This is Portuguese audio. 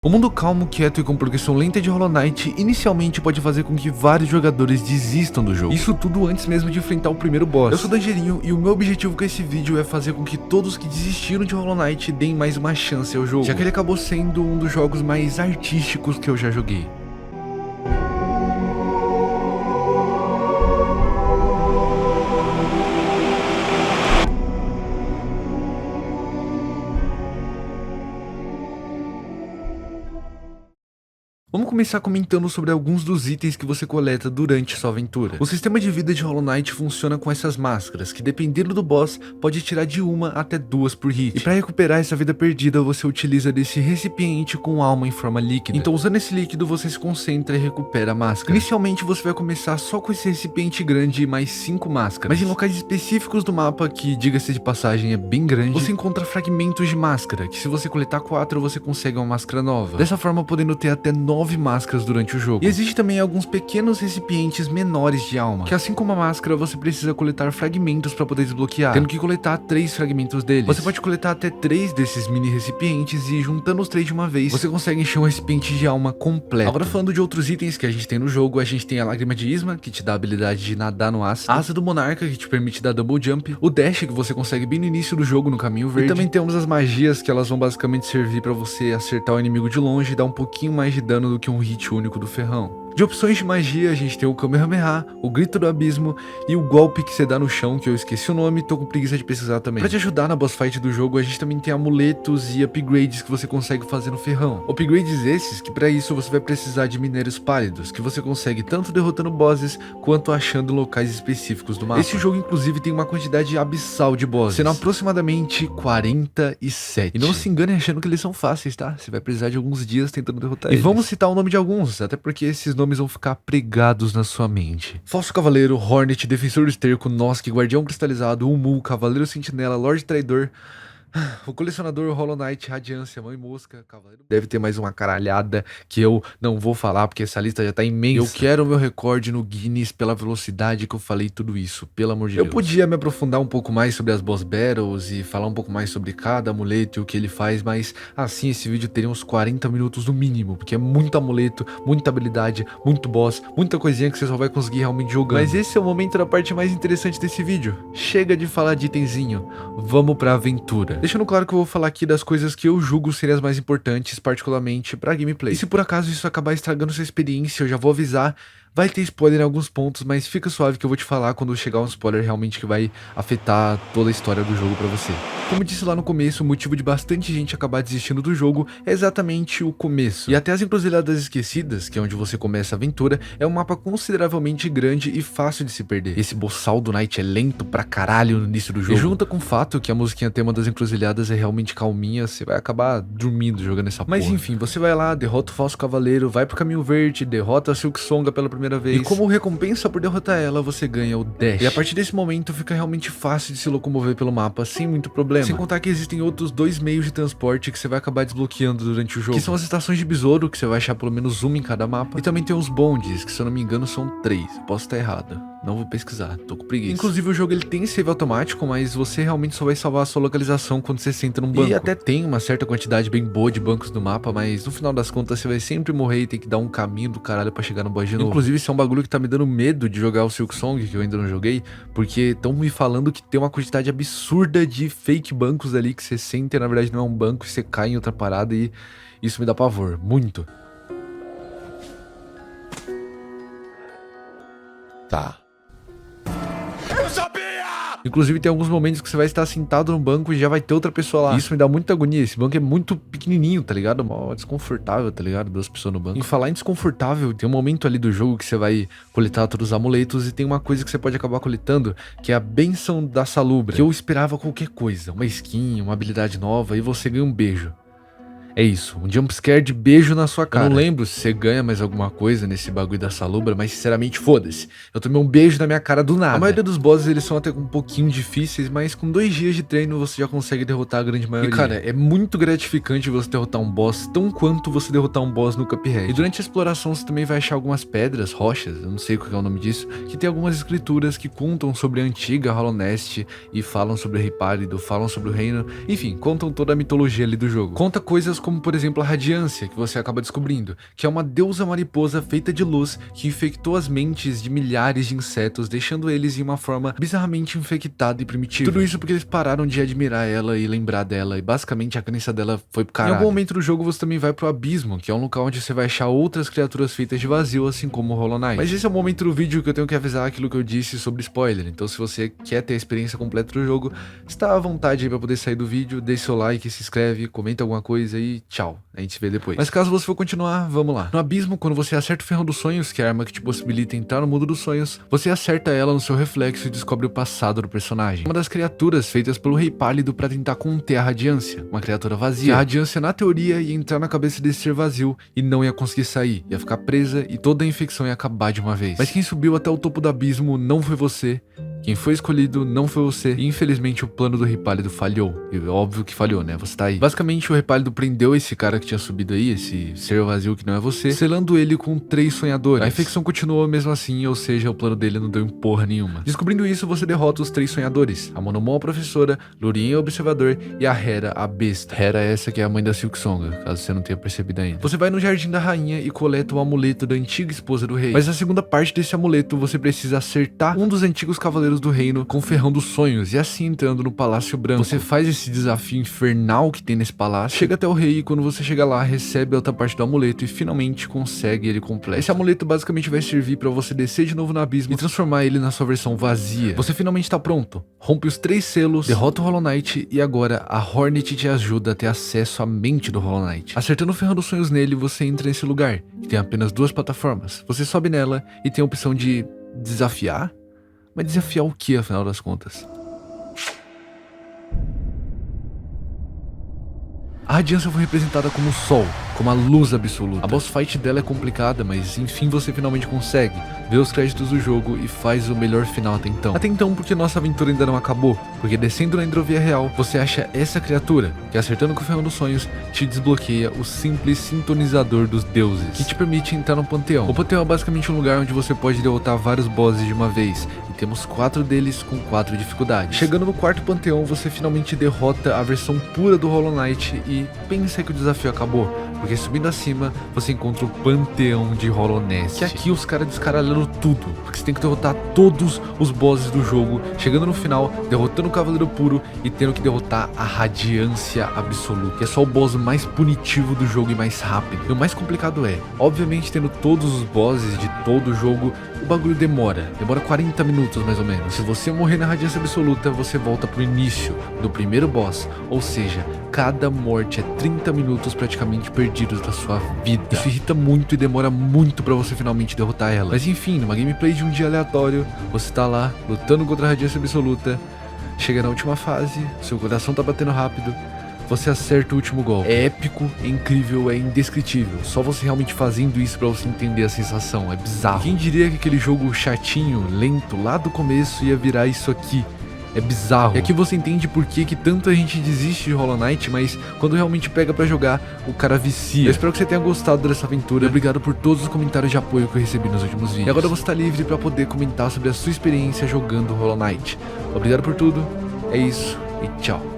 O mundo calmo, quieto e com progressão lenta de Hollow Knight inicialmente pode fazer com que vários jogadores desistam do jogo. Isso tudo antes mesmo de enfrentar o primeiro boss. Eu sou Dangerinho e o meu objetivo com esse vídeo é fazer com que todos que desistiram de Hollow Knight deem mais uma chance ao jogo, já que ele acabou sendo um dos jogos mais artísticos que eu já joguei. Vamos começar comentando sobre alguns dos itens que você coleta durante sua aventura. O sistema de vida de Hollow Knight funciona com essas máscaras, que dependendo do boss, pode tirar de 1 até 2 por hit. E para recuperar essa vida perdida, você utiliza desse recipiente com alma em forma líquida. Então usando esse líquido, você se concentra e recupera a máscara. Inicialmente você vai começar só com esse recipiente grande e mais 5 máscaras. Mas em locais específicos do mapa, que diga-se de passagem é bem grande, você encontra fragmentos de máscara, que se você coletar 4, você consegue uma máscara nova. Dessa forma, podendo ter até 9 máscaras durante o jogo. E existe também alguns pequenos recipientes menores de alma, que assim como a máscara, você precisa coletar fragmentos para poder desbloquear, tendo que coletar 3 fragmentos deles. Você pode coletar até 3 desses mini recipientes e juntando os 3 de uma vez, você consegue encher um recipiente de alma completo. Agora falando de outros itens que a gente tem no jogo, a gente tem a Lágrima de Isma, que te dá a habilidade de nadar no ácido, a Asa do Monarca, que te permite dar double jump, o Dash, que você consegue bem no início do jogo no caminho verde, e também temos as magias, que elas vão basicamente servir para você acertar o inimigo de longe e dar um pouquinho mais de dano do que um hit único do ferrão. De opções de magia, a gente tem o Kamehameha, o Grito do Abismo e o golpe que você dá no chão, que eu esqueci o nome, tô com preguiça de pesquisar também. Pra te ajudar na boss fight do jogo, a gente também tem amuletos e upgrades que você consegue fazer no ferrão. Upgrades esses que para isso você vai precisar de minérios pálidos, que você consegue tanto derrotando bosses, quanto achando em locais específicos do mapa. Esse jogo inclusive tem uma quantidade abissal de bosses, sendo aproximadamente 47. E não se engane achando que eles são fáceis, tá? Você vai precisar de alguns dias tentando derrotar eles. E vamos citar o nome de alguns, até porque esses nomes vão ficar pregados na sua mente. Falso Cavaleiro, Hornet, Defensor do Esterco, Nosk, Guardião Cristalizado, Umu, Cavaleiro Sentinela, Lorde Traidor, o Colecionador, Hollow Knight, Radiância, Mãe Mosca, Cavaleiro... Deve ter mais uma caralhada que eu não vou falar porque essa lista já tá imensa. Eu quero o meu recorde no Guinness pela velocidade que eu falei tudo isso, pelo amor de Deus. Eu podia me aprofundar um pouco mais sobre as boss battles e falar um pouco mais sobre cada amuleto e o que ele faz, mas assim esse vídeo teria uns 40 minutos no mínimo, porque é muito amuleto, muita habilidade, muito boss, muita coisinha que você só vai conseguir realmente jogando. Mas esse é o momento da parte mais interessante desse vídeo. Chega de falar de itemzinho, vamos pra aventura. Deixando claro que eu vou falar aqui das coisas que eu julgo serem as mais importantes, particularmente pra gameplay. E se por acaso isso acabar estragando sua experiência, eu já vou avisar. Vai ter spoiler em alguns pontos, mas fica suave que eu vou te falar quando chegar um spoiler realmente que vai afetar toda a história do jogo pra você. Como eu disse lá no começo, o motivo de bastante gente acabar desistindo do jogo é exatamente o começo. E até as Encruzilhadas Esquecidas, que é onde você começa a aventura, é um mapa consideravelmente grande e fácil de se perder. Esse boçal do Knight é lento pra caralho no início do jogo. E junta com o fato que a musiquinha tema das Encruzilhadas é realmente calminha, você vai acabar dormindo jogando essa porra. Mas enfim, você vai lá, derrota o Falso Cavaleiro, vai pro Caminho Verde, derrota a Silksonga pela primeira vez. E como recompensa por derrotar ela, você ganha o Dash. E a partir desse momento fica realmente fácil de se locomover pelo mapa sem muito problema. Sem contar que existem outros 2 meios de transporte que você vai acabar desbloqueando durante o jogo, que são as estações de besouro, que você vai achar pelo menos uma em cada mapa. E também tem os bondes, que se eu não me engano são 3. Posso estar errado. Não vou pesquisar, tô com preguiça. Inclusive o jogo ele tem save automático, mas você realmente só vai salvar a sua localização quando você senta num banco. E até tem uma certa quantidade bem boa de bancos no mapa, mas no final das contas você vai sempre morrer e ter que dar um caminho do caralho pra chegar no boss de novo. Inclusive isso é um bagulho que tá me dando medo de jogar o Silksong, que eu ainda não joguei, porque estão me falando que tem uma quantidade absurda de fake bancos ali que você senta e na verdade não é um banco e você cai em outra parada e isso me dá pavor, muito. Tá. Inclusive tem alguns momentos que você vai estar sentado no banco e já vai ter outra pessoa lá. Isso me dá muita agonia, esse banco é muito pequenininho, tá ligado? Mó desconfortável, tá ligado? 2 pessoas no banco. Em falar em desconfortável, tem um momento ali do jogo que você vai coletar todos os amuletos e tem uma coisa que você pode acabar coletando, que é a Bênção da Salubra. Que eu esperava qualquer coisa, uma skin, uma habilidade nova e você ganha um beijo. É isso, um jumpscare de beijo na sua cara. Eu não lembro se você ganha mais alguma coisa nesse bagulho da Salubra, mas sinceramente foda-se. Eu tomei um beijo na minha cara do nada. A maioria dos bosses eles são até um pouquinho difíceis, mas com 2 dias de treino você já consegue derrotar a grande maioria. E cara, é muito gratificante você derrotar um boss tão quanto você derrotar um boss no Cuphead. E durante a exploração você também vai achar algumas pedras, rochas, eu não sei qual é o nome disso, que tem algumas escrituras que contam sobre a antiga Hollow Nest e falam sobre o Rei Pálido, falam sobre o reino, enfim, contam toda a mitologia ali do jogo. Conta coisas como por exemplo a Radiância, que você acaba descobrindo, que é uma deusa mariposa feita de luz que infectou as mentes de milhares de insetos, deixando eles em uma forma bizarramente infectada e primitiva. Tudo isso porque eles pararam de admirar ela e lembrar dela, e basicamente a crença dela foi pro caralho. Em algum momento do jogo você também vai pro Abismo, que é um local onde você vai achar outras criaturas feitas de vazio, assim como o Hollow Knight. Mas esse é o momento do vídeo que eu tenho que avisar aquilo que eu disse sobre spoiler, então se você quer ter a experiência completa do jogo, está à vontade aí pra poder sair do vídeo, deixe seu like, se inscreve, comenta alguma coisa e tchau, a gente se vê depois. Mas caso você for continuar, vamos lá. No Abismo, quando você acerta o Ferrão dos Sonhos, que é a arma que te possibilita entrar no mundo dos sonhos, você acerta ela no seu reflexo e descobre o passado do personagem. Uma das criaturas feitas pelo Rei Pálido pra tentar conter a Radiância, uma criatura vazia. Que a Radiância, na teoria, ia entrar na cabeça desse ser vazio e não ia conseguir sair, ia ficar presa e toda a infecção ia acabar de uma vez. Mas quem subiu até o topo do Abismo não foi você. Quem foi escolhido não foi você, e infelizmente o plano do Rei Pálido falhou. E óbvio que falhou, né? Você tá aí. Basicamente o Rei Pálido prendeu esse cara que tinha subido aí, esse ser vazio que não é você, selando ele com 3 sonhadores. A infecção continuou mesmo assim, ou seja, o plano dele não deu em porra nenhuma. Descobrindo isso, você derrota os 3 sonhadores: a Monomon, a professora, Lurien, o observador, e a Hera, a besta. Hera é essa que é a mãe da Silksong, caso você não tenha percebido ainda. Você vai no Jardim da Rainha e coleta o amuleto da antiga esposa do rei. Mas na segunda parte desse amuleto, você precisa acertar um dos antigos cavaleiros do reino com o Ferrão dos Sonhos, e assim entrando no Palácio Branco. Você faz esse desafio infernal que tem nesse palácio, chega até o rei e quando você chega lá, recebe a outra parte do amuleto e finalmente consegue ele completo. Esse amuleto basicamente vai servir pra você descer de novo no abismo e transformar ele na sua versão vazia. Você finalmente tá pronto, rompe os 3 selos, derrota o Hollow Knight e agora a Hornet te ajuda a ter acesso à mente do Hollow Knight. Acertando o Ferrão dos Sonhos nele, você entra nesse lugar, que tem apenas 2 plataformas. Você sobe nela e tem a opção de desafiar? Mas desafiar o que, afinal das contas? A Radiância foi representada como o sol, como a luz absoluta. A boss fight dela é complicada, mas enfim você finalmente consegue, vê os créditos do jogo e faz o melhor final até então. Até então porque nossa aventura ainda não acabou, porque descendo na hidrovia real, você acha essa criatura, que acertando com o Ferrão dos Sonhos, te desbloqueia o simples sintonizador dos deuses, que te permite entrar no Panteão. O Panteão é basicamente um lugar onde você pode derrotar vários bosses de uma vez, e temos 4 deles com 4 dificuldades. Chegando no 4º Panteão, você finalmente derrota a versão pura do Hollow Knight e pensa que o desafio acabou, porque subindo acima você encontra o Panteão de Hollow Nest, que aqui os caras descaralhando tudo, porque você tem que derrotar todos os bosses do jogo, chegando no final, derrotando o Cavaleiro Puro e tendo que derrotar a Radiância Absoluta, que é só o boss mais punitivo do jogo e mais rápido. E o mais complicado é, obviamente tendo todos os bosses de todo o jogo, o bagulho demora 40 minutos mais ou menos. Se você morrer na Radiância Absoluta, você volta pro início do primeiro boss, ou seja, cada morte é 30 minutos praticamente perdidos da sua vida. Isso irrita muito e demora muito pra você finalmente derrotar ela. Mas enfim, numa gameplay de um dia aleatório, você tá lá, lutando contra a Radiância Absoluta, chega na última fase, seu coração tá batendo rápido, você acerta o último golpe. É épico, é incrível, é indescritível. Só você realmente fazendo isso pra você entender a sensação, é bizarro. Quem diria que aquele jogo chatinho, lento, lá do começo ia virar isso aqui? É bizarro. E aqui você entende por que tanta gente desiste de Hollow Knight, mas quando realmente pega pra jogar, o cara vicia. Eu espero que você tenha gostado dessa aventura. Obrigado por todos os comentários de apoio que eu recebi nos últimos vídeos. E agora você tá livre pra poder comentar sobre a sua experiência jogando Hollow Knight. Obrigado por tudo, é isso e tchau.